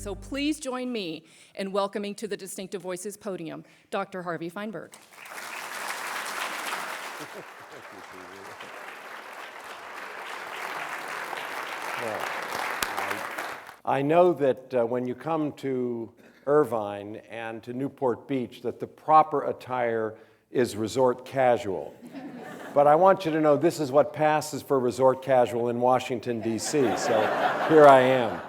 So please join me in welcoming to the Distinctive Voices podium, Dr. Harvey Fineberg. I know that when you come to Irvine and to Newport Beach that the proper attire is resort casual. But I want you to know this is what passes for resort casual in Washington, D.C., so here I am.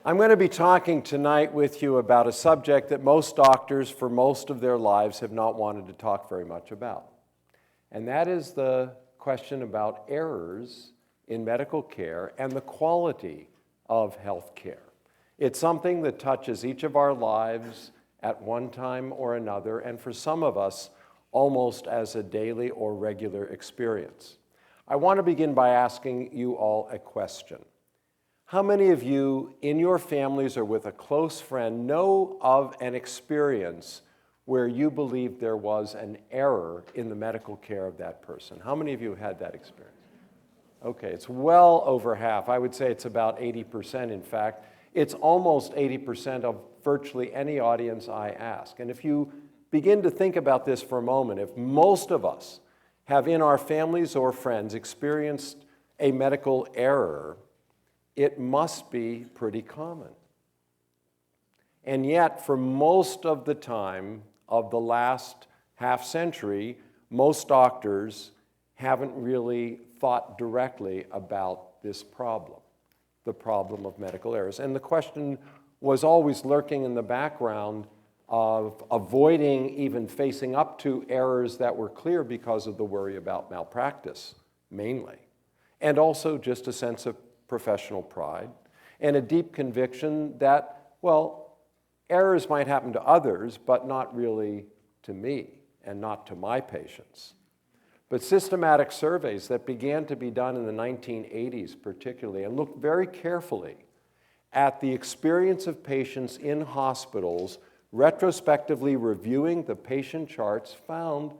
I'm going to be talking tonight with you about a subject that most doctors for most of their lives have not wanted to talk very much about. And that is the question about errors in medical care and the quality of health care. It's something that touches each of our lives at one time or another, and for some of us, almost as a daily or regular experience. I want to begin by asking you all a question. How many of you in your families or with a close friend know of an experience where you believe there was an error in the medical care of that person? How many of you had that experience? Okay, it's well over half. I would say it's about 80%, in fact. It's almost 80% of virtually any audience I ask. And if you begin to think about this for a moment, if most of us have in our families or friends experienced a medical error, it must be pretty common. And yet, for most of the time of the last half century, most doctors haven't really thought directly about this problem, the problem of medical errors. And the question was always lurking in the background of avoiding even facing up to errors that were clear because of the worry about malpractice, mainly. And also just a sense of professional pride and a deep conviction that, well, errors might happen to others, but not really to me and not to my patients. But systematic surveys that began to be done in the 1980s particularly and looked very carefully at the experience of patients in hospitals, retrospectively reviewing the patient charts, found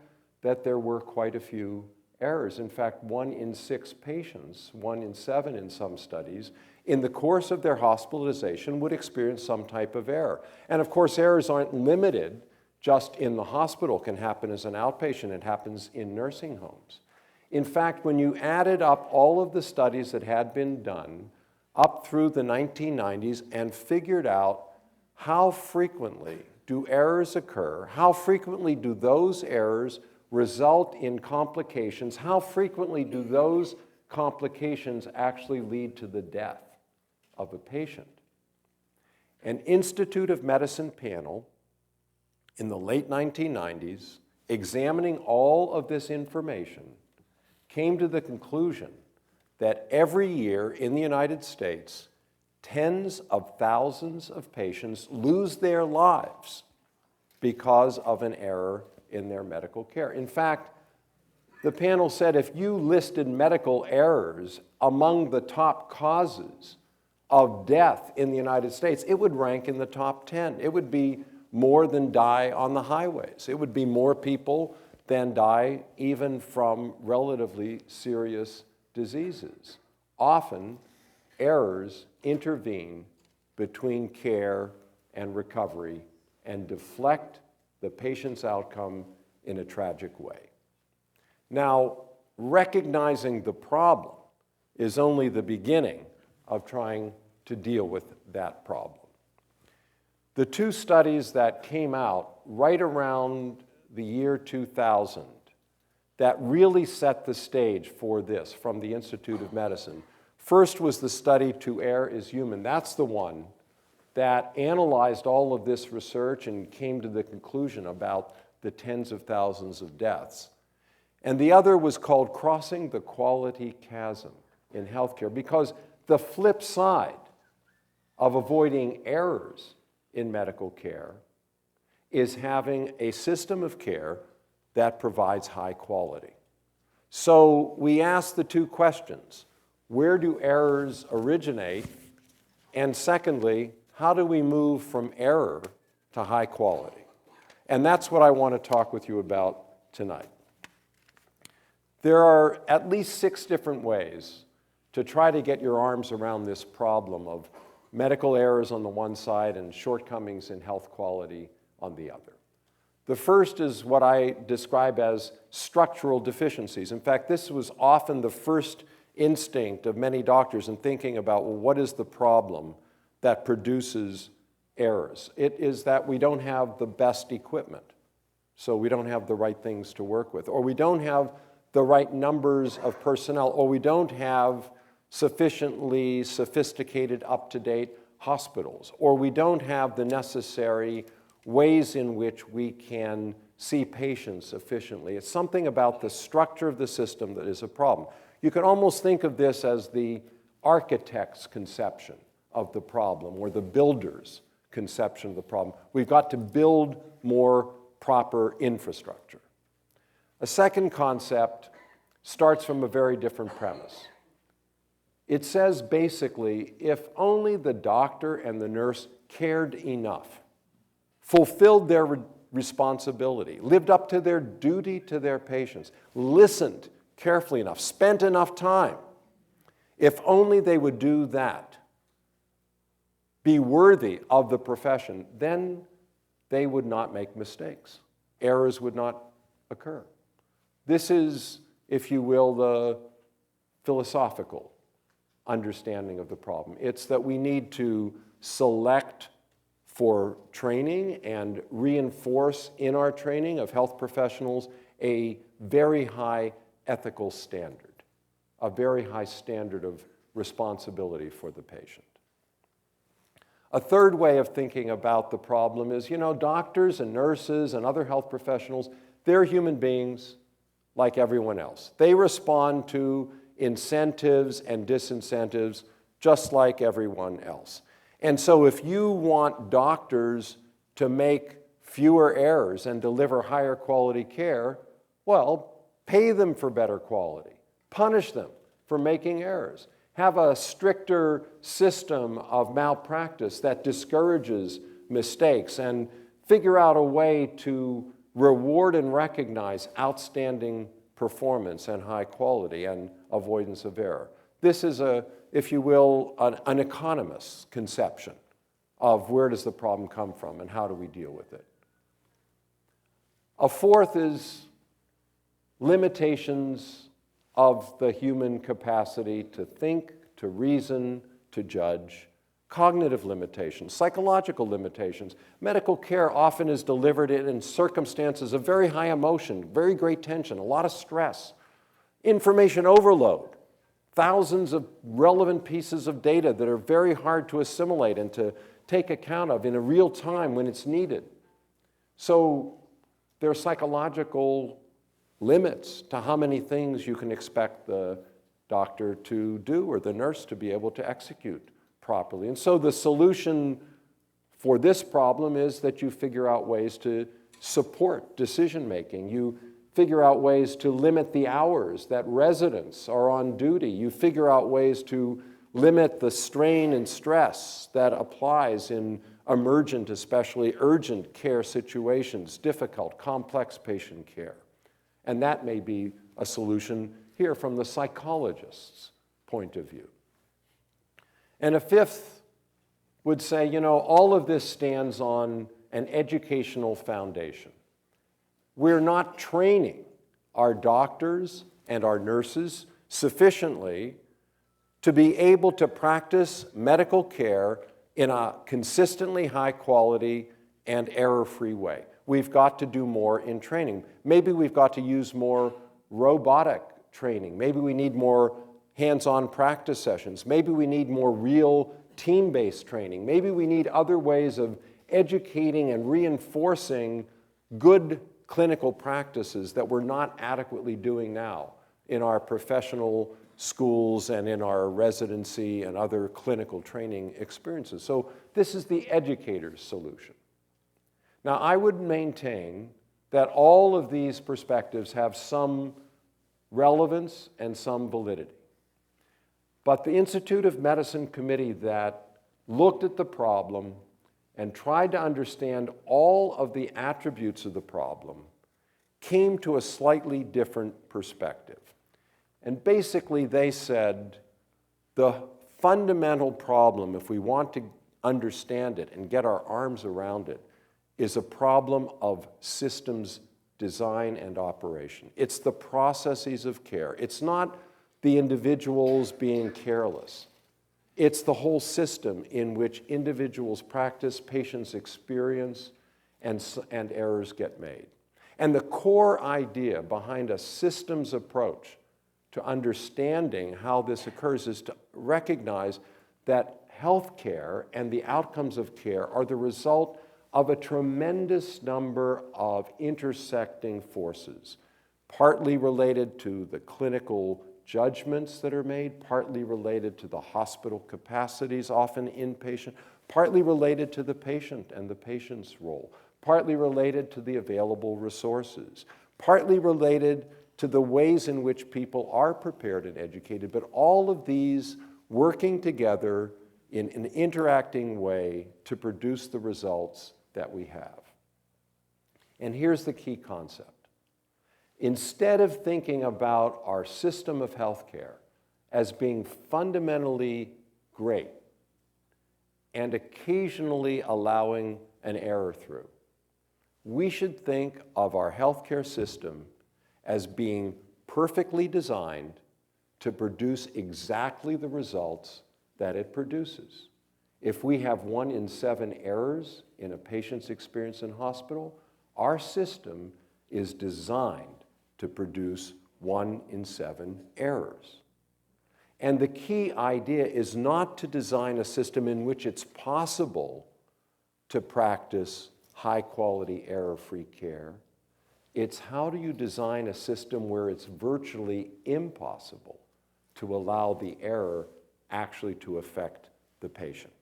that there were quite a few errors. In fact, 1 in 6 patients, 1 in 7 in some studies, in the course of their hospitalization would experience some type of error. And of course, errors aren't limited just in the hospital, can happen as an outpatient, it happens in nursing homes. In fact, when you added up all of the studies that had been done up through the 1990s and figured out how frequently do errors occur, how frequently do those errors result in complications, how frequently do those complications actually lead to the death of a patient. An Institute of Medicine panel in the late 1990s, examining all of this information, came to the conclusion that every year in the United States, tens of thousands of patients lose their lives because of an error in their medical care. In fact, the panel said if you listed medical errors among the top causes of death in the United States, it would rank in the top 10. It would be more than die on the highways. It would be more people than die even from relatively serious diseases. Often, errors intervene between care and recovery and deflect the patient's outcome in a tragic way. Now, recognizing the problem is only the beginning of trying to deal with that problem. The 2 studies that came out right around the year 2000 that really set the stage for this from the Institute of Medicine. First was the study To Err is Human. That's the one that analyzed all of this research and came to the conclusion about the tens of thousands of deaths. And the other was called Crossing the Quality Chasm in Healthcare, because the flip side of avoiding errors in medical care is having a system of care that provides high quality. So we ask the 2 questions. Where do errors originate? And secondly, how do we move from error to high quality? And that's what I want to talk with you about tonight. There are at least 6 different ways to try to get your arms around this problem of medical errors on the one side and shortcomings in health quality on the other. The first is what I describe as structural deficiencies. In fact, this was often the first instinct of many doctors in thinking about, well, what is the problem that produces errors? It is that we don't have the best equipment, so we don't have the right things to work with, or we don't have the right numbers of personnel, or we don't have sufficiently sophisticated, up-to-date hospitals, or we don't have the necessary ways in which we can see patients efficiently. It's something about the structure of the system that is a problem. You can almost think of this as the architect's conception of the problem, or the builder's conception of the problem. We've got to build more proper infrastructure. A second concept starts from a very different premise. It says basically, if only the doctor and the nurse cared enough, fulfilled their responsibility, lived up to their duty to their patients, listened carefully enough, spent enough time, if only they would do that, be worthy of the profession, then they would not make mistakes. Errors would not occur. This is, if you will, the philosophical understanding of the problem. It's that we need to select for training and reinforce in our training of health professionals a very high ethical standard, a very high standard of responsibility for the patient. A third way of thinking about the problem is, doctors and nurses and other health professionals, they're human beings like everyone else. They respond to incentives and disincentives just like everyone else. And so if you want doctors to make fewer errors and deliver higher quality care, well, pay them for better quality. Punish them for making errors. Have a stricter system of malpractice that discourages mistakes, and figure out a way to reward and recognize outstanding performance and high quality and avoidance of error. This is if you will, an economist's conception of where does the problem come from and how do we deal with it. A fourth is limitations of the human capacity to think, to reason, to judge, cognitive limitations, psychological limitations. Medical care often is delivered in circumstances of very high emotion, very great tension, a lot of stress, information overload, thousands of relevant pieces of data that are very hard to assimilate and to take account of in a real time when it's needed. So there are psychological limits to how many things you can expect the doctor to do or the nurse to be able to execute properly. And so the solution for this problem is that you figure out ways to support decision-making. You figure out ways to limit the hours that residents are on duty. You figure out ways to limit the strain and stress that applies in emergent, especially urgent care situations, difficult, complex patient care. And that may be a solution here from the psychologist's point of view. And a fifth would say, all of this stands on an educational foundation. We're not training our doctors and our nurses sufficiently to be able to practice medical care in a consistently high quality and error-free way. We've got to do more in training. Maybe we've got to use more robotic training. Maybe we need more hands-on practice sessions. Maybe we need more real team-based training. Maybe we need other ways of educating and reinforcing good clinical practices that we're not adequately doing now in our professional schools and in our residency and other clinical training experiences. So this is the educator's solution. Now, I would maintain that all of these perspectives have some relevance and some validity. But the Institute of Medicine committee that looked at the problem and tried to understand all of the attributes of the problem came to a slightly different perspective. And basically they said the fundamental problem, if we want to understand it and get our arms around it, is a problem of systems design and operation. It's the processes of care. It's not the individuals being careless. It's the whole system in which individuals practice, patients experience, and errors get made. And the core idea behind a systems approach to understanding how this occurs is to recognize that healthcare and the outcomes of care are the result of a tremendous number of intersecting forces, partly related to the clinical judgments that are made, partly related to the hospital capacities, often inpatient, partly related to the patient and the patient's role, partly related to the available resources, partly related to the ways in which people are prepared and educated, but all of these working together in an interacting way to produce the results that we have. And here's the key concept. Instead of thinking about our system of healthcare as being fundamentally great and occasionally allowing an error through, we should think of our healthcare system as being perfectly designed to produce exactly the results that it produces. If we have 1 in 7 errors in a patient's experience in hospital, our system is designed to produce 1 in 7 errors. And the key idea is not to design a system in which it's possible to practice high-quality, error-free care. It's how do you design a system where it's virtually impossible to allow the error actually to affect the patient.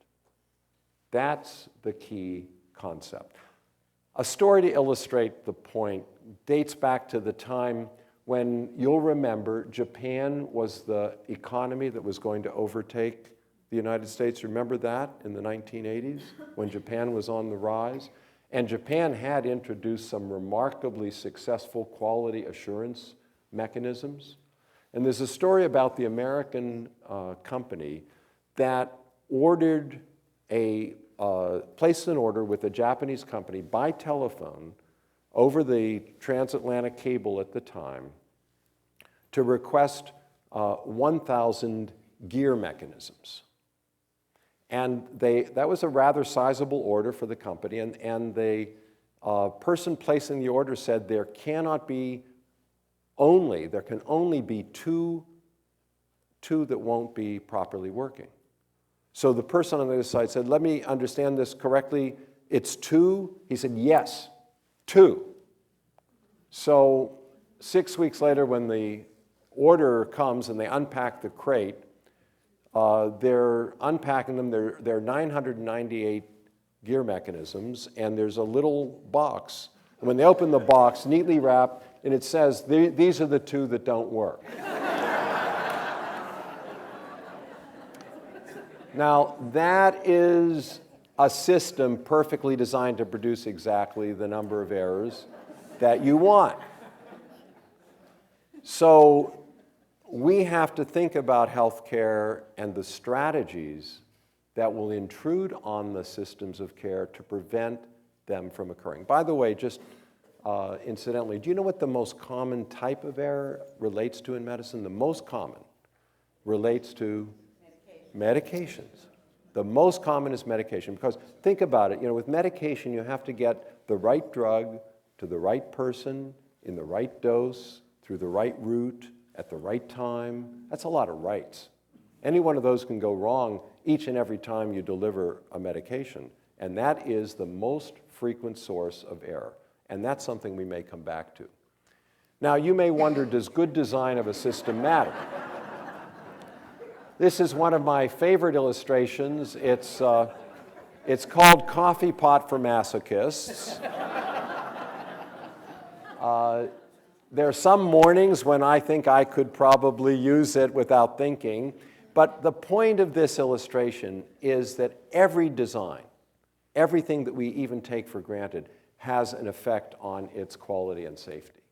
That's the key concept. A story to illustrate the point dates back to the time when, you'll remember, Japan was the economy that was going to overtake the United States. Remember that in the 1980s when Japan was on the rise? And Japan had introduced some remarkably successful quality assurance mechanisms. And there's a story about the American company that placed an order with a Japanese company by telephone over the transatlantic cable at the time to request 1,000 gear mechanisms. And that was a rather sizable order for the company, and the person placing the order said there can only be two that won't be properly working. So the person on the other side said, let me understand this correctly, it's 2? He said, yes, 2. So 6 weeks later, when the order comes and they unpack the crate, they're unpacking them. There are 998 gear mechanisms, and there's a little box. And when they open the box, neatly wrapped, and it says, these are the 2 that don't work. Now, that is a system perfectly designed to produce exactly the number of errors that you want. So we have to think about healthcare and the strategies that will intrude on the systems of care to prevent them from occurring. By the way, just incidentally, do you know what the most common type of error relates to in medicine? The most common relates to medications. The most common is medication, because think about it, with medication you have to get the right drug to the right person in the right dose, through the right route, at the right time. That's a lot of rights. Any one of those can go wrong each and every time you deliver a medication, and that is the most frequent source of error, and that's something we may come back to. Now, you may wonder, does good design of a system matter? This is one of my favorite illustrations. It's called Coffee Pot for Masochists. There are some mornings when I think I could probably use it without thinking, but the point of this illustration is that every design, everything that we even take for granted, has an effect on its quality and safety.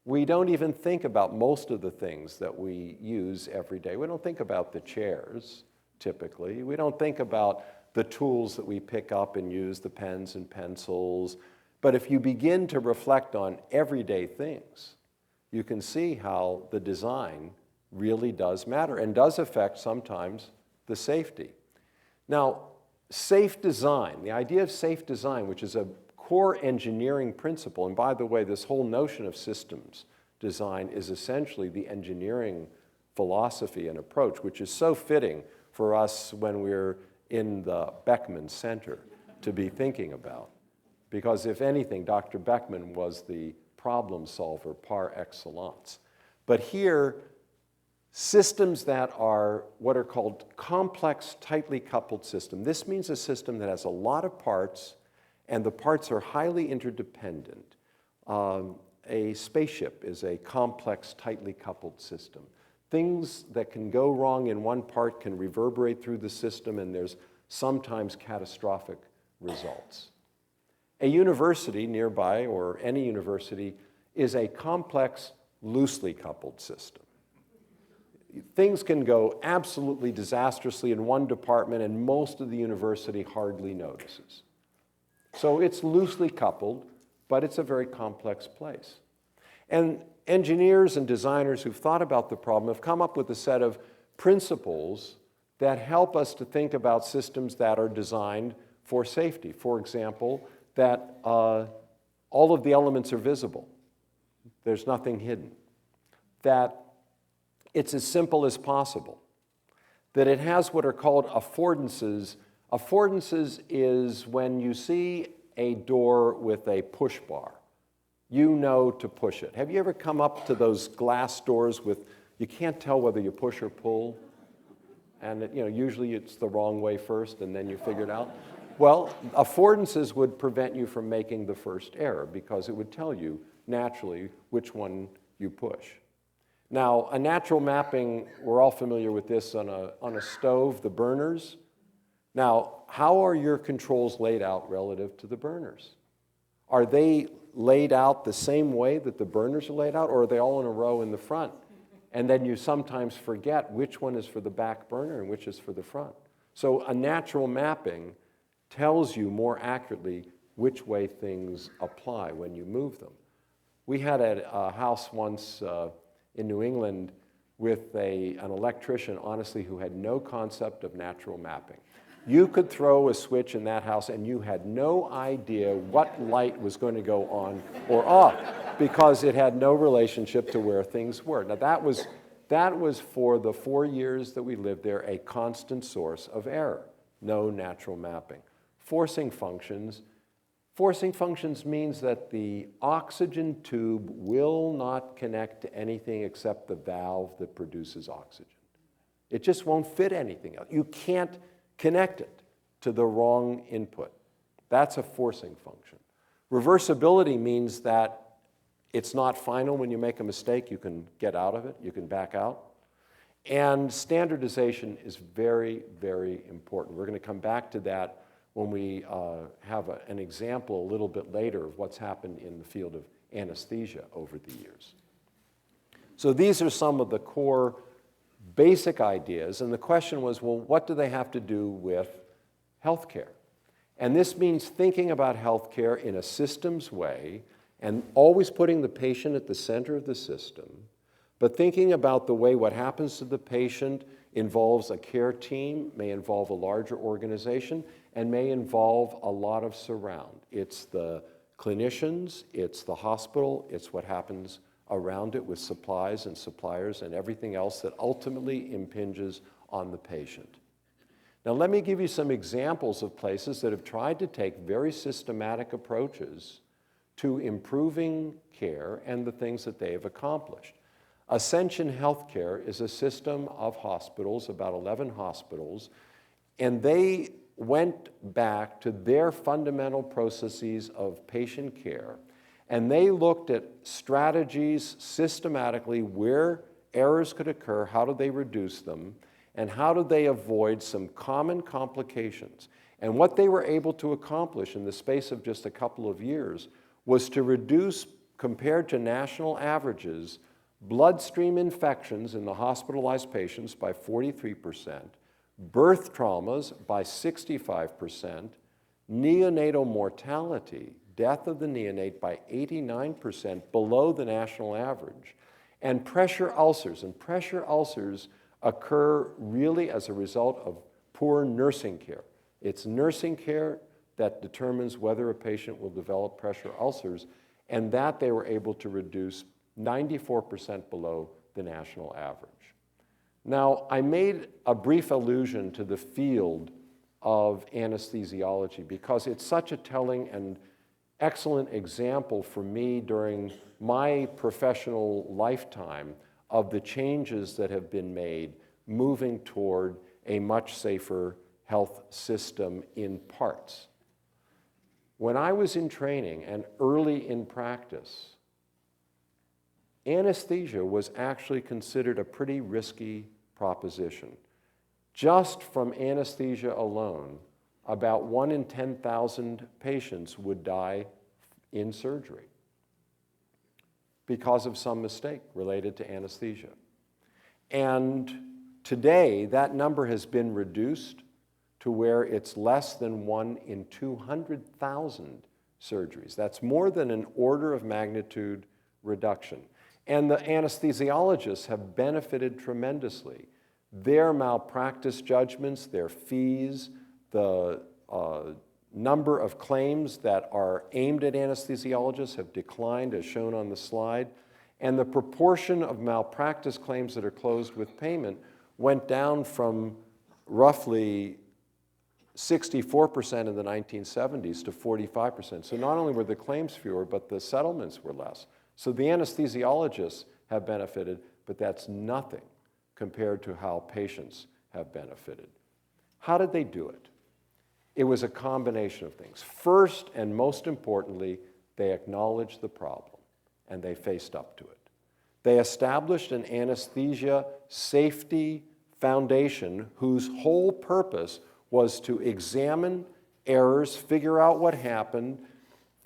We don't even think about most of the things that we use every day. We don't think about the chairs typically. We don't think about the tools that we pick up and use, the pens and pencils. But if you begin to reflect on everyday things, you can see how the design really does matter and does affect sometimes the safety. Now, safe design, the idea of safe design, which is a core engineering principle, and by the way, this whole notion of systems design is essentially the engineering philosophy and approach, which is so fitting for us when we're in the Beckman Center to be thinking about. Because if anything, Dr. Beckman was the problem solver par excellence. But here, systems that are what are called complex, tightly coupled systems. This means a system that has a lot of parts, and the parts are highly interdependent. A spaceship is a complex, tightly coupled system. Things that can go wrong in one part can reverberate through the system, and there's sometimes catastrophic results. A university nearby, or any university, is a complex, loosely coupled system. Things can go absolutely disastrously in one department, and most of the university hardly notices. So it's loosely coupled, but it's a very complex place. And engineers and designers who've thought about the problem have come up with a set of principles that help us to think about systems that are designed for safety. For example, that all of the elements are visible. There's nothing hidden. That it's as simple as possible. That it has what are called affordances. Affordances is when you see a door with a push bar, you know to push it. Have you ever come up to those glass doors with, you can't tell whether you push or pull? And usually it's the wrong way first and then you figure it out. Well, affordances would prevent you from making the first error because it would tell you naturally which one you push. Now, a natural mapping, we're all familiar with this on a stove, the burners. Now, how are your controls laid out relative to the burners? Are they laid out the same way that the burners are laid out, or are they all in a row in the front? And then you sometimes forget which one is for the back burner and which is for the front. So a natural mapping tells you more accurately which way things apply when you move them. We had a house once in New England with an electrician, honestly, who had no concept of natural mapping. You could throw a switch in that house and you had no idea what light was going to go on or off because it had no relationship to where things were. Now that was for the 4 years that we lived there a constant source of error, no natural mapping. Forcing functions means that the oxygen tube will not connect to anything except the valve that produces oxygen. It just won't fit anything else. You can't connect it to the wrong input. That's a forcing function. Reversibility means that it's not final. When you make a mistake, you can get out of it, you can back out. And standardization is very, very important. We're going to come back to that when we have an example a little bit later of what's happened in the field of anesthesia over the years. So these are some of the core basic ideas, and the question was, well, what do they have to do with healthcare? And this means thinking about healthcare in a systems way and always putting the patient at the center of the system, but thinking about the way what happens to the patient involves a care team, may involve a larger organization, and may involve a lot of surround. It's the clinicians, it's the hospital, it's what happens around it with supplies and suppliers and everything else that ultimately impinges on the patient. Now let me give you some examples of places that have tried to take very systematic approaches to improving care and the things that they have accomplished. Ascension Healthcare is a system of hospitals, about 11 hospitals, and they went back to their fundamental processes of patient care, and they looked at strategies systematically where errors could occur, how do they reduce them, and how do they avoid some common complications. And what they were able to accomplish in the space of just a couple of years was to reduce, compared to national averages, bloodstream infections in the hospitalized patients by 43%, birth traumas by 65%, neonatal mortality, death of the neonate by 89% below the national average, and pressure ulcers. And pressure ulcers occur really as a result of poor nursing care. It's nursing care that determines whether a patient will develop pressure ulcers, and that they were able to reduce 94% below the national average. Now, I made a brief allusion to the field of anesthesiology because it's such a telling and excellent example for me during my professional lifetime of the changes that have been made moving toward a much safer health system in parts. When I was in training and early in practice, anesthesia was actually considered a pretty risky proposition. Just from anesthesia alone, about 1 in 10,000 patients would die in surgery because of some mistake related to anesthesia. And today, that number has been reduced to where it's less than 1 in 200,000 surgeries. That's more than an order of magnitude reduction. And the anesthesiologists have benefited tremendously. Their malpractice judgments, their fees, the number of claims that are aimed at anesthesiologists have declined, as shown on the slide. And the proportion of malpractice claims that are closed with payment went down from roughly 64% in the 1970s to 45%. So not only were the claims fewer, but the settlements were less. So the anesthesiologists have benefited, but that's nothing compared to how patients have benefited. How did they do it? It was a combination of things. First, and most importantly, they acknowledged the problem and they faced up to it. They established an anesthesia safety foundation whose whole purpose was to examine errors, figure out what happened,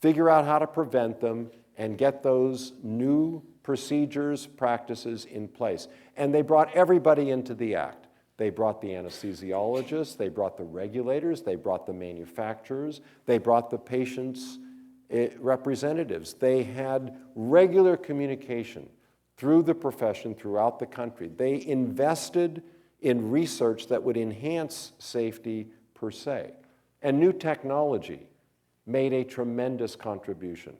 figure out how to prevent them, and get those new procedures, practices in place. And they brought everybody into the act. They brought the anesthesiologists, they brought the regulators, they brought the manufacturers, they brought the patients' representatives. They had regular communication through the profession throughout the country. They invested in research that would enhance safety per se. And new technology made a tremendous contribution.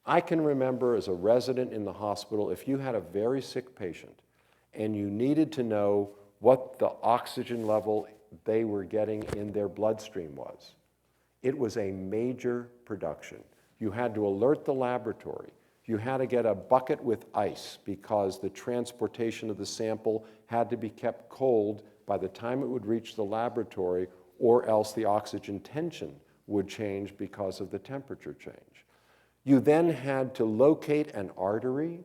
I can remember as a resident in the hospital, if you had a very sick patient and you needed to know what the oxygen level they were getting in their bloodstream was, it was a major production. You had to alert the laboratory. You had to get a bucket with ice because the transportation of the sample had to be kept cold by the time it would reach the laboratory, or else the oxygen tension would change because of the temperature change. You then had to locate an artery.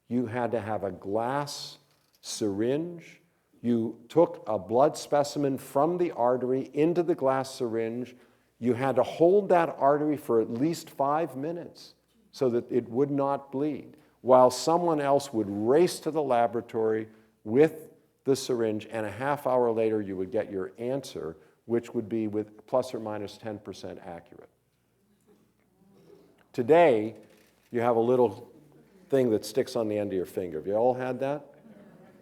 You had to have a glass syringe. You took a blood specimen from the artery into the glass syringe. You had to hold that artery for at least 5 minutes so that it would not bleed, while someone else would race to the laboratory with the syringe, and a half hour later you would get your answer, which would be with plus or minus 10% accurate. Today, you have a little thing that sticks on the end of your finger. Have you all had that?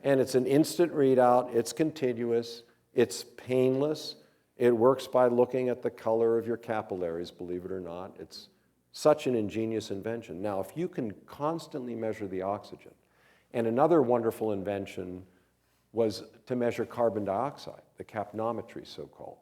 And it's an instant readout, it's continuous, it's painless, it works by looking at the color of your capillaries, believe it or not. It's such an ingenious invention. Now, if you can constantly measure the oxygen, and another wonderful invention was to measure carbon dioxide, the capnometry so-called.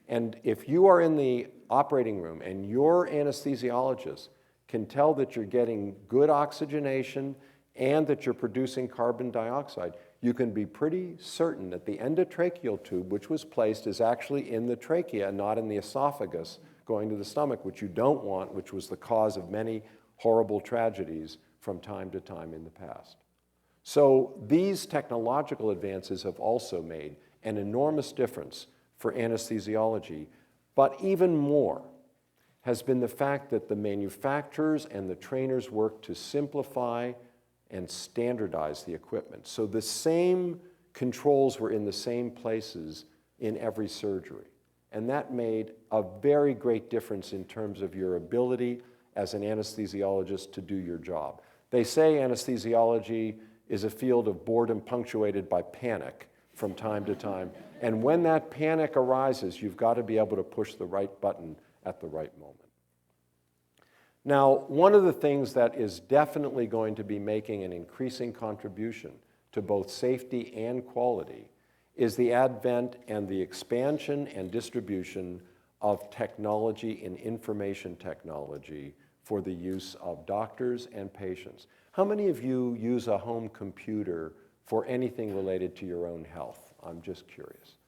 And if you are in the operating room and your anesthesiologist can tell that you're getting good oxygenation and that you're producing carbon dioxide, you can be pretty certain that the endotracheal tube, which was placed, is actually in the trachea and not in the esophagus going to the stomach, which you don't want, which was the cause of many horrible tragedies from time to time in the past. So these technological advances have also made an enormous difference for anesthesiology, but even more has been the fact that the manufacturers and the trainers work to simplify and standardize the equipment. So the same controls were in the same places in every surgery. And that made a very great difference in terms of your ability as an anesthesiologist to do your job. They say anesthesiology is a field of boredom punctuated by panic from time to time. And when that panic arises, you've got to be able to push the right button at the right moment. Now, one of the things that is definitely going to be making an increasing contribution to both safety and quality is the advent and the expansion and distribution of technology and information technology for the use of doctors and patients. How many of you use a home computer for anything related to your own health? I'm just curious.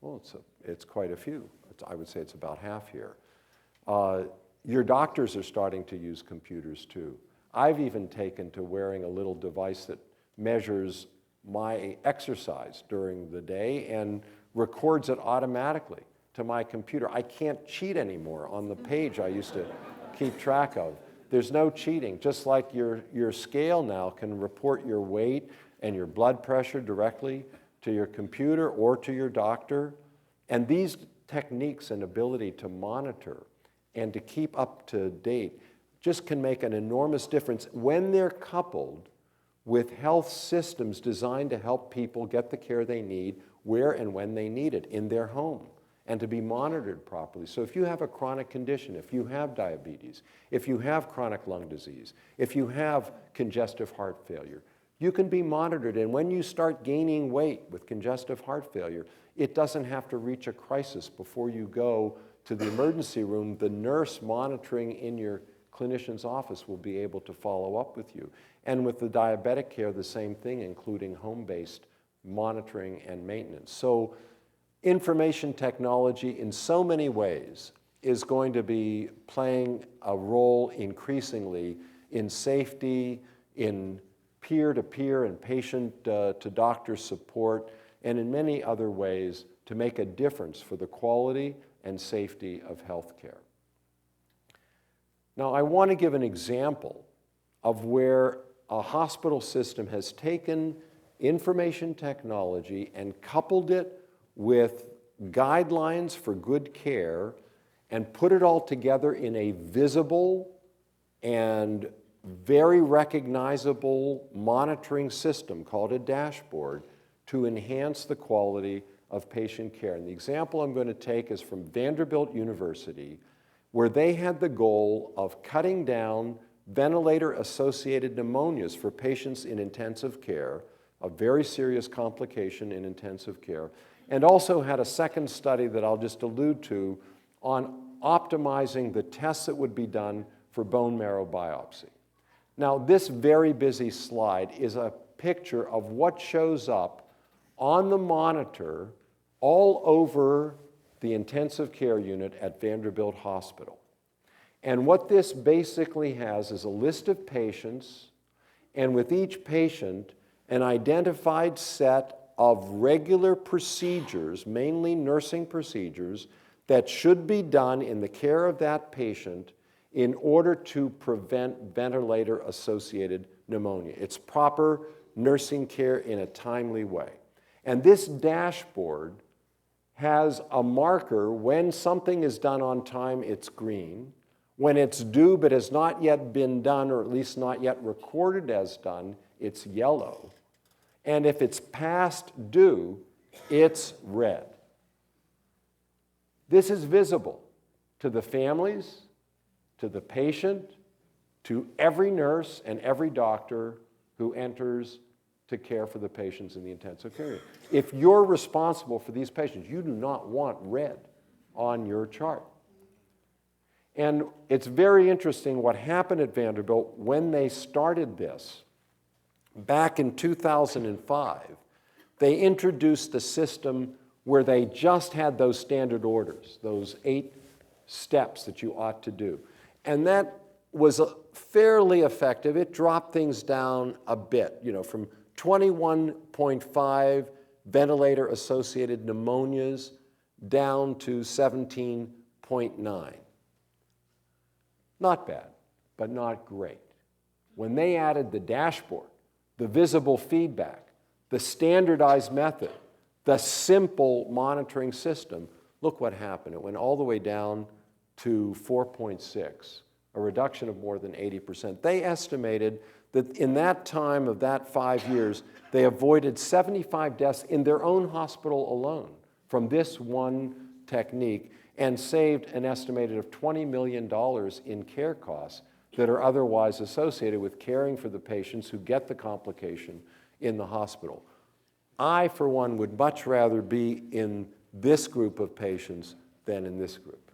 Well, it's quite a few. I would say it's about half here. Your doctors are starting to use computers too. I've even taken to wearing a little device that measures my exercise during the day and records it automatically to my computer. I can't cheat anymore on the page I used to keep track of. There's no cheating. Just like your scale now can report your weight and your blood pressure directly to your computer or to your doctor. And these techniques and ability to monitor and to keep up to date just can make an enormous difference when they're coupled with health systems designed to help people get the care they need where and when they need it in their home and to be monitored properly. So if you have a chronic condition, if you have diabetes, if you have chronic lung disease, if you have congestive heart failure, you can be monitored. And when you start gaining weight with congestive heart failure, it doesn't have to reach a crisis before you go to the emergency room. The nurse monitoring in your clinician's office will be able to follow up with you. And with the diabetic care, the same thing, including home-based monitoring and maintenance. So information technology in so many ways is going to be playing a role increasingly in safety, in peer-to-peer and patient-to-doctor support, and in many other ways to make a difference for the quality and safety of healthcare. Now, I want to give an example of where a hospital system has taken information technology and coupled it with guidelines for good care and put it all together in a visible and very recognizable monitoring system called a dashboard to enhance the quality of patient care. And the example I'm going to take is from Vanderbilt University, where they had the goal of cutting down ventilator-associated pneumonias for patients in intensive care, a very serious complication in intensive care, and also had a second study that I'll just allude to on optimizing the tests that would be done for bone marrow biopsy. Now, this very busy slide is a picture of what shows up on the monitor all over the intensive care unit at Vanderbilt Hospital. And what this basically has is a list of patients, and with each patient, an identified set of regular procedures, mainly nursing procedures, that should be done in the care of that patient in order to prevent ventilator-associated pneumonia. It's proper nursing care in a timely way. And this dashboard has a marker. When something is done on time, it's green. When it's due but has not yet been done, or at least not yet recorded as done, it's yellow. And if it's past due, it's red. This is visible to the families, to the patient, to every nurse and every doctor who enters to care for the patients in the intensive care unit. If you're responsible for these patients, you do not want red on your chart. And it's very interesting what happened at Vanderbilt when they started this. Back in 2005, they introduced a system where they just had those standard orders, those 8 steps that you ought to do. And that was fairly effective. It dropped things down a bit, from 21.5 ventilator-associated pneumonias down to 17.9. Not bad, but not great. When they added the dashboard, the visible feedback, the standardized method, the simple monitoring system, look what happened. It went all the way down to 4.6, a reduction of more than 80%. They estimated that in that time of that 5 years, they avoided 75 deaths in their own hospital alone from this one technique and saved an estimated of $20 million in care costs that are otherwise associated with caring for the patients who get the complication in the hospital. I, for one, would much rather be in this group of patients than in this group.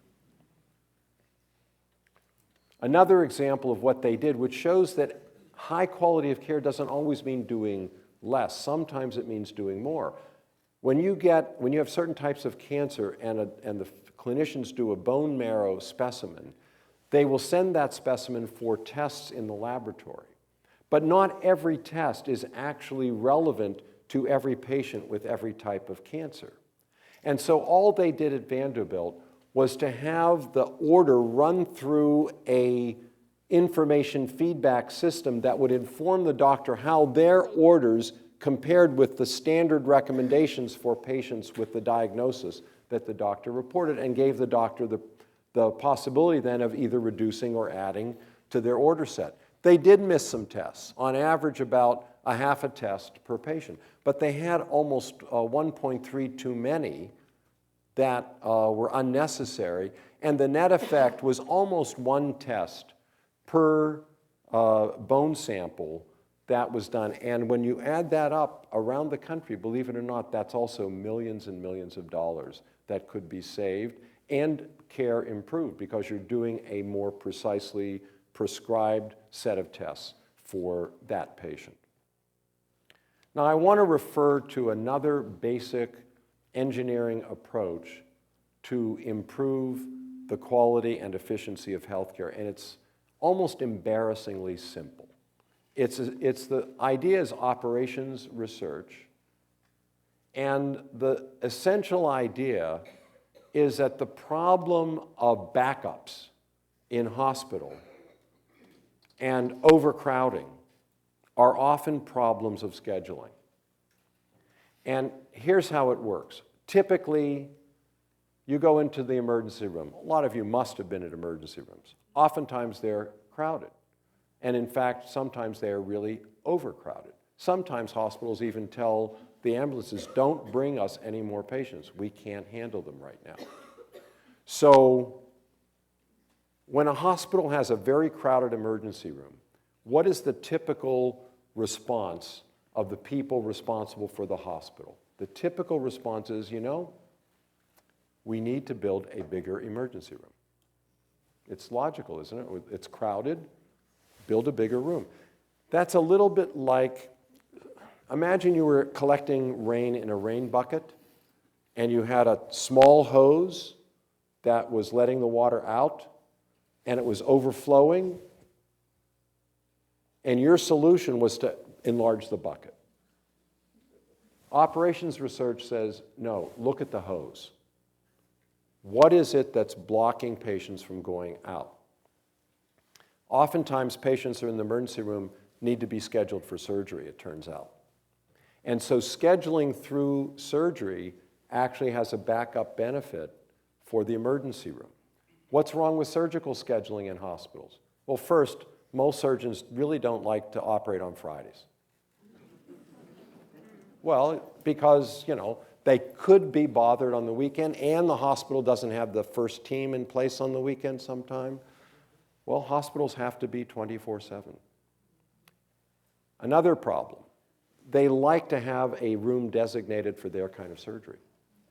Another example of what they did, which shows that high quality of care doesn't always mean doing less. Sometimes it means doing more. When you have certain types of cancer and the clinicians do a bone marrow specimen, they will send that specimen for tests in the laboratory. But not every test is actually relevant to every patient with every type of cancer. And so all they did at Vanderbilt was to have the order run through a information feedback system that would inform the doctor how their orders compared with the standard recommendations for patients with the diagnosis that the doctor reported, and gave the doctor the possibility then of either reducing or adding to their order set. They did miss some tests, on average about a half a test per patient, but they had almost 1.3 too many that were unnecessary, and the net effect was almost one test per bone sample that was done. And when you add that up around the country, believe it or not, that's also millions and millions of dollars that could be saved and care improved because you're doing a more precisely prescribed set of tests for that patient. Now, I want to refer to another basic engineering approach to improve the quality and efficiency of healthcare, and it's almost embarrassingly simple. The idea is operations research, and the essential idea is that the problem of backups in hospital and overcrowding are often problems of scheduling. And here's how it works. Typically, you go into the emergency room. A lot of you must have been at emergency rooms. Oftentimes they're crowded. And in fact, sometimes they are really overcrowded. Sometimes hospitals even tell the ambulances, don't bring us any more patients. We can't handle them right now. So when a hospital has a very crowded emergency room, what is the typical response of the people responsible for the hospital? The typical response is, we need to build a bigger emergency room. It's logical, isn't it? It's crowded, build a bigger room. That's a little bit like, imagine you were collecting rain in a rain bucket and you had a small hose that was letting the water out and it was overflowing, and your solution was to enlarge the bucket. Operations research says, no, look at the hose. What is it that's blocking patients from going out? Oftentimes, patients are in the emergency room need to be scheduled for surgery, it turns out. And so scheduling through surgery actually has a backup benefit for the emergency room. What's wrong with surgical scheduling in hospitals? Well, first, most surgeons really don't like to operate on Fridays. Well, because, they could be bothered on the weekend, and the hospital doesn't have the first team in place on the weekend sometime. Well, hospitals have to be 24/7. Another problem, they like to have a room designated for their kind of surgery.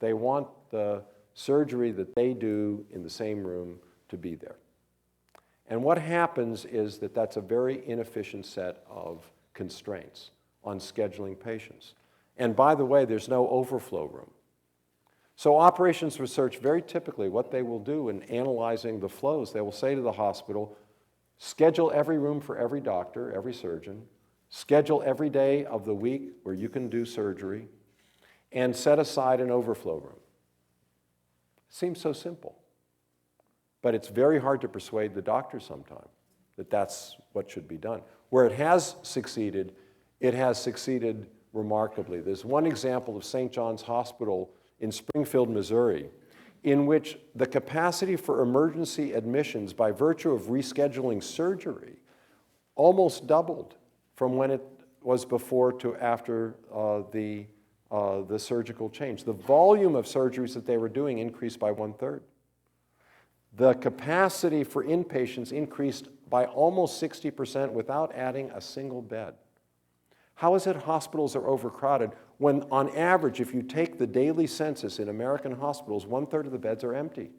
They want the surgery that they do in the same room to be there. And what happens is that that's a very inefficient set of constraints on scheduling patients. And by the way, there's no overflow room. So operations research, very typically, what they will do in analyzing the flows, they will say to the hospital, schedule every room for every doctor, every surgeon, schedule every day of the week where you can do surgery, and set aside an overflow room. Seems so simple. But it's very hard to persuade the doctor sometimes that that's what should be done. Where it has succeeded remarkably. There's one example of St. John's Hospital in Springfield, Missouri, in which the capacity for emergency admissions by virtue of rescheduling surgery almost doubled from when it was before to after the surgical change. The volume of surgeries that they were doing increased by 1/3. The capacity for inpatients increased by almost 60% without adding a single bed. How is it hospitals are overcrowded when, on average, if you take the daily census in American hospitals, 1/3 of the beds are empty?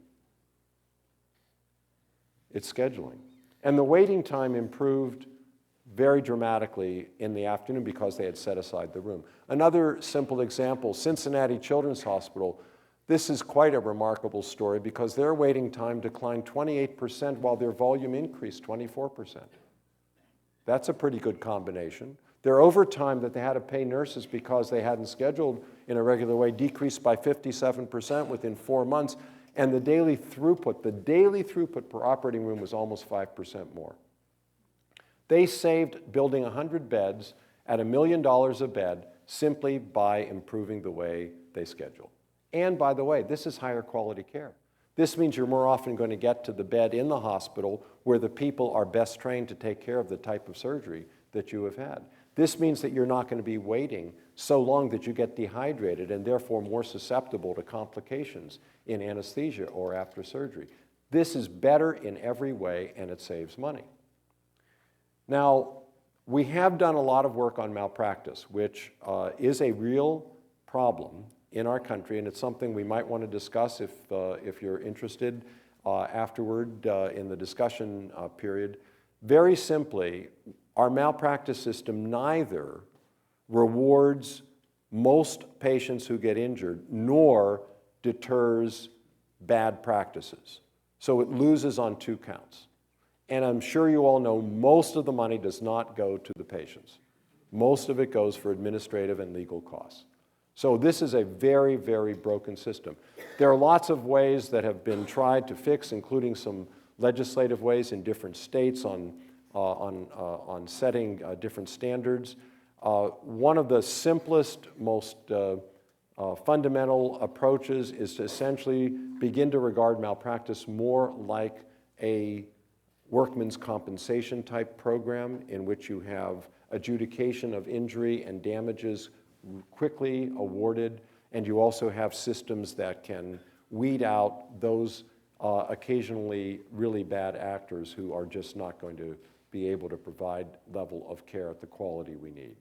It's scheduling. And the waiting time improved very dramatically in the afternoon because they had set aside the room. Another simple example, Cincinnati Children's Hospital. This is quite a remarkable story because their waiting time declined 28% while their volume increased 24%. That's a pretty good combination. Their overtime that they had to pay nurses because they hadn't scheduled in a regular way decreased by 57% within 4 months, and the daily throughput per operating room was almost 5% more. They saved building 100 beds at $1 million a bed simply by improving the way they schedule. And by the way, this is higher quality care. This means you're more often going to get to the bed in the hospital where the people are best trained to take care of the type of surgery that you have had. This means that you're not going to be waiting so long that you get dehydrated and therefore more susceptible to complications in anesthesia or after surgery. This is better in every way, and it saves money. Now, we have done a lot of work on malpractice, which is a real problem in our country, and it's something we might want to discuss if you're interested afterward in the discussion period. Very simply, our malpractice system neither rewards most patients who get injured nor deters bad practices. So it loses on 2 counts. And I'm sure you all know most of the money does not go to the patients. Most of it goes for administrative and legal costs. So this is a very, very broken system. There are lots of ways that have been tried to fix, including some legislative ways in different states on setting different standards. One of the simplest, most fundamental approaches is to essentially begin to regard malpractice more like a workman's compensation type program in which you have adjudication of injury and damages quickly awarded, and you also have systems that can weed out those occasionally really bad actors who are just not going to be able to provide level of care at the quality we need.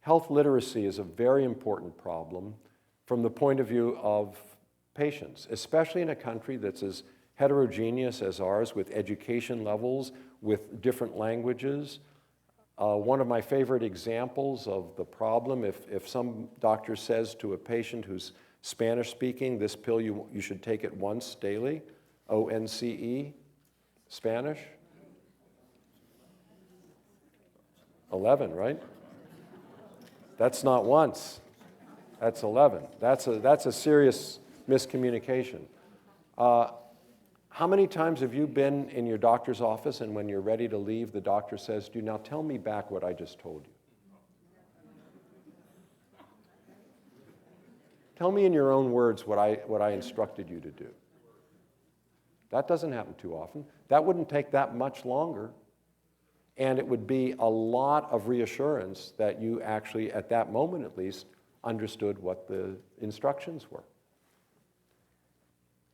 Health literacy is a very important problem from the point of view of patients, especially in a country that's as heterogeneous as ours, with education levels, with different languages. One of my favorite examples of the problem, if some doctor says to a patient who's Spanish speaking, this pill you should take it once daily, ONCE, Spanish? 11, right? That's not once, that's 11. That's a serious miscommunication. How many times have you been in your doctor's office and when you're ready to leave, the doctor says to you, "Now tell me back what I just told you"? Tell me in your own words what I instructed you to do. That doesn't happen too often. That wouldn't take that much longer. And it would be a lot of reassurance that you actually, at that moment at least, understood what the instructions were.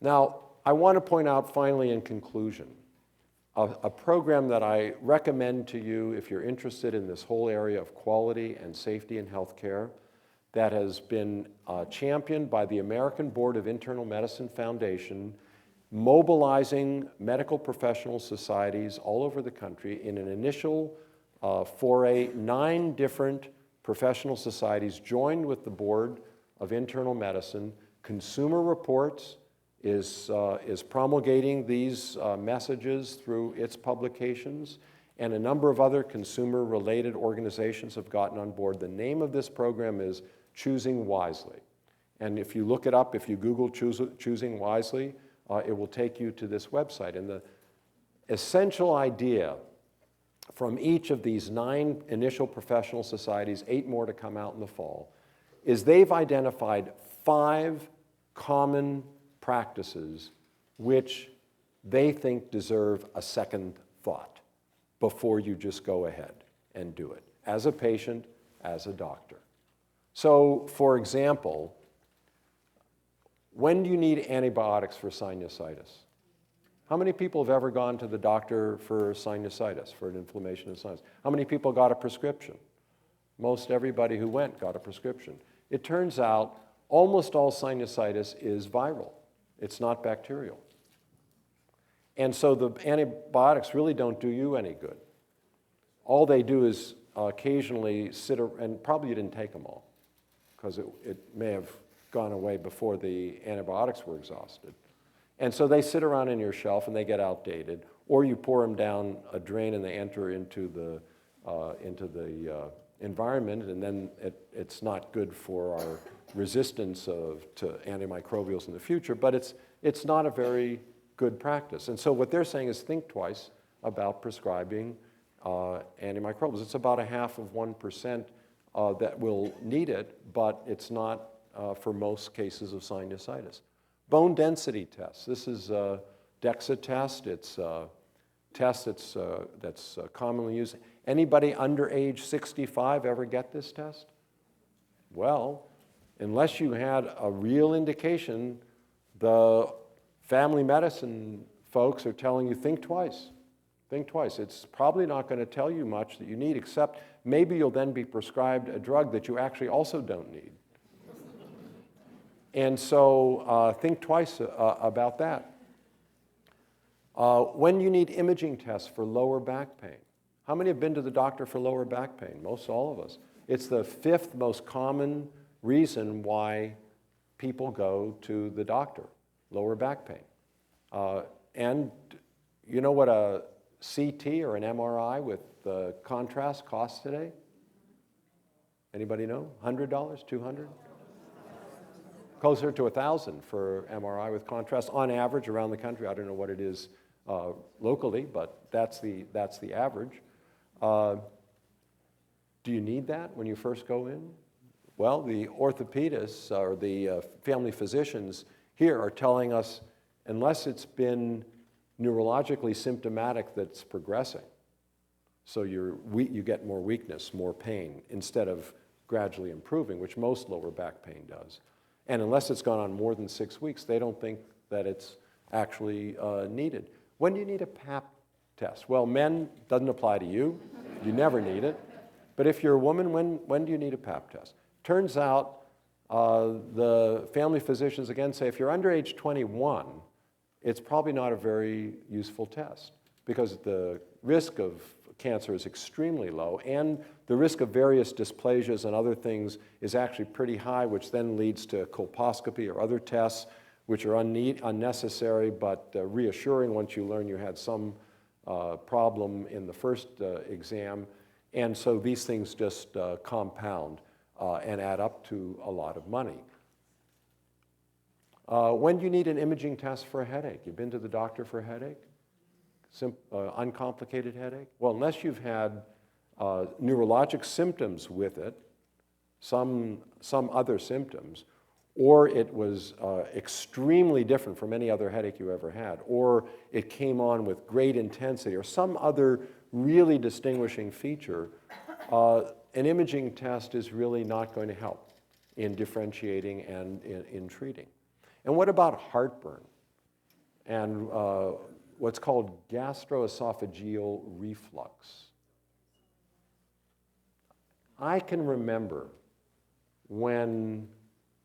Now, I want to point out finally in conclusion, a program that I recommend to you if you're interested in this whole area of quality and safety in healthcare that has been championed by the American Board of Internal Medicine Foundation, mobilizing medical professional societies all over the country in an initial foray. 9 different professional societies joined with the Board of Internal Medicine. Consumer Reports is promulgating these messages through its publications, and a number of other consumer-related organizations have gotten on board. The name of this program is Choosing Wisely. And if you look it up, if you Google Choosing Wisely, it will take you to this website. And the essential idea from each of these 9 initial professional societies, 8 more to come out in the fall, is they've identified 5 common practices which they think deserve a second thought before you just go ahead and do it, as a patient, as a doctor. So, for example, when do you need antibiotics for sinusitis? How many people have ever gone to the doctor for sinusitis, for an inflammation of sinus? How many people got a prescription? Most everybody who went got a prescription. It turns out almost all sinusitis is viral. It's not bacterial. And so the antibiotics really don't do you any good. All they do is occasionally and probably you didn't take them all, because it may have gone away before the antibiotics were exhausted. And so they sit around in your shelf and they get outdated, or you pour them down a drain and they enter into the environment, and then it's not good for our resistance to antimicrobials in the future, but it's not a very good practice. And so what they're saying is think twice about prescribing antimicrobials. It's about 0.5% that will need it, but it's not for most cases of sinusitis. Bone density tests. This is a DEXA test. It's a test that's commonly used. Anybody under age 65 ever get this test? Well, unless you had a real indication, the family medicine folks are telling you think twice. Think twice. It's probably not going to tell you much that you need, except maybe you'll then be prescribed a drug that you actually also don't need. And so think twice about that. When you need imaging tests for lower back pain. How many have been to the doctor for lower back pain? Most all of us. It's the 5th most common reason why people go to the doctor, lower back pain. And you know what a CT or an MRI with contrast costs today? Anybody know? $100? $200? Closer to $1,000 for MRI with contrast on average around the country. I don't know what it is locally, but that's the average. Do you need that when you first go in? Well, the orthopedists or the family physicians here are telling us unless it's been neurologically symptomatic that's progressing, so you get more weakness, more pain, instead of gradually improving, which most lower back pain does. And unless it's gone on more than 6 weeks, they don't think that it's actually needed. When do you need a Pap test? Well, men, doesn't apply to you. You never need it. But if you're a woman, when do you need a Pap test? Turns out the family physicians, again, say if you're under age 21, it's probably not a very useful test because the risk of cancer is extremely low, and the risk of various dysplasias and other things is actually pretty high, which then leads to colposcopy or other tests, which are unnecessary but reassuring once you learn you had some problem in the first exam. And so these things just compound and add up to a lot of money. When do you need an imaging test for a headache? You've been to the doctor for a headache? Uncomplicated headache? Well, unless you've had neurologic symptoms with it, some other symptoms, or it was extremely different from any other headache you ever had, or it came on with great intensity, or some other really distinguishing feature, an imaging test is really not going to help in differentiating and in treating. And what about heartburn and what's called gastroesophageal reflux? I can remember when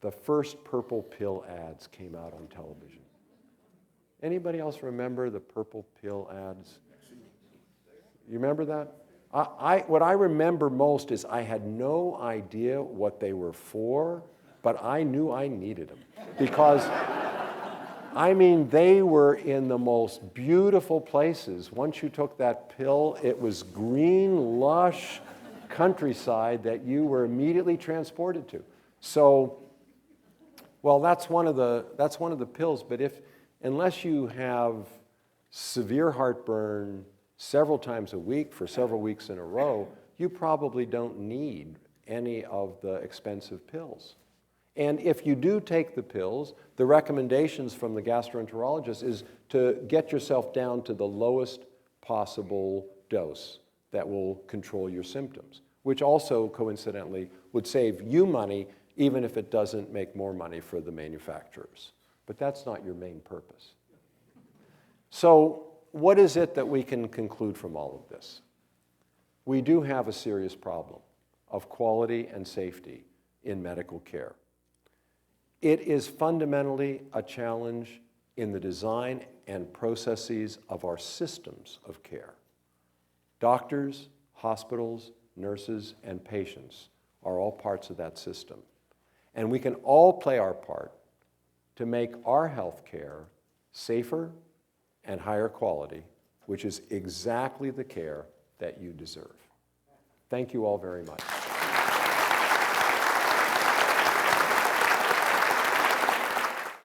the first purple pill ads came out on television. Anybody else remember the purple pill ads? You remember that? What I remember most is I had no idea what they were for, but I knew I needed them. Because, I mean, they were in the most beautiful places. Once you took that pill, it was green, lush countryside that you were immediately transported to. So, well, that's one of the pills, but unless you have severe heartburn, several times a week for several weeks in a row, you probably don't need any of the expensive pills. And if you do take the pills, the recommendations from the gastroenterologist is to get yourself down to the lowest possible dose that will control your symptoms, which also coincidentally would save you money even if it doesn't make more money for the manufacturers. But that's not your main purpose. So what is it that we can conclude from all of this? We do have a serious problem of quality and safety in medical care. It is fundamentally a challenge in the design and processes of our systems of care. Doctors, hospitals, nurses, and patients are all parts of that system. And we can all play our part to make our health care safer and higher quality, which is exactly the care that you deserve. Thank you all very much.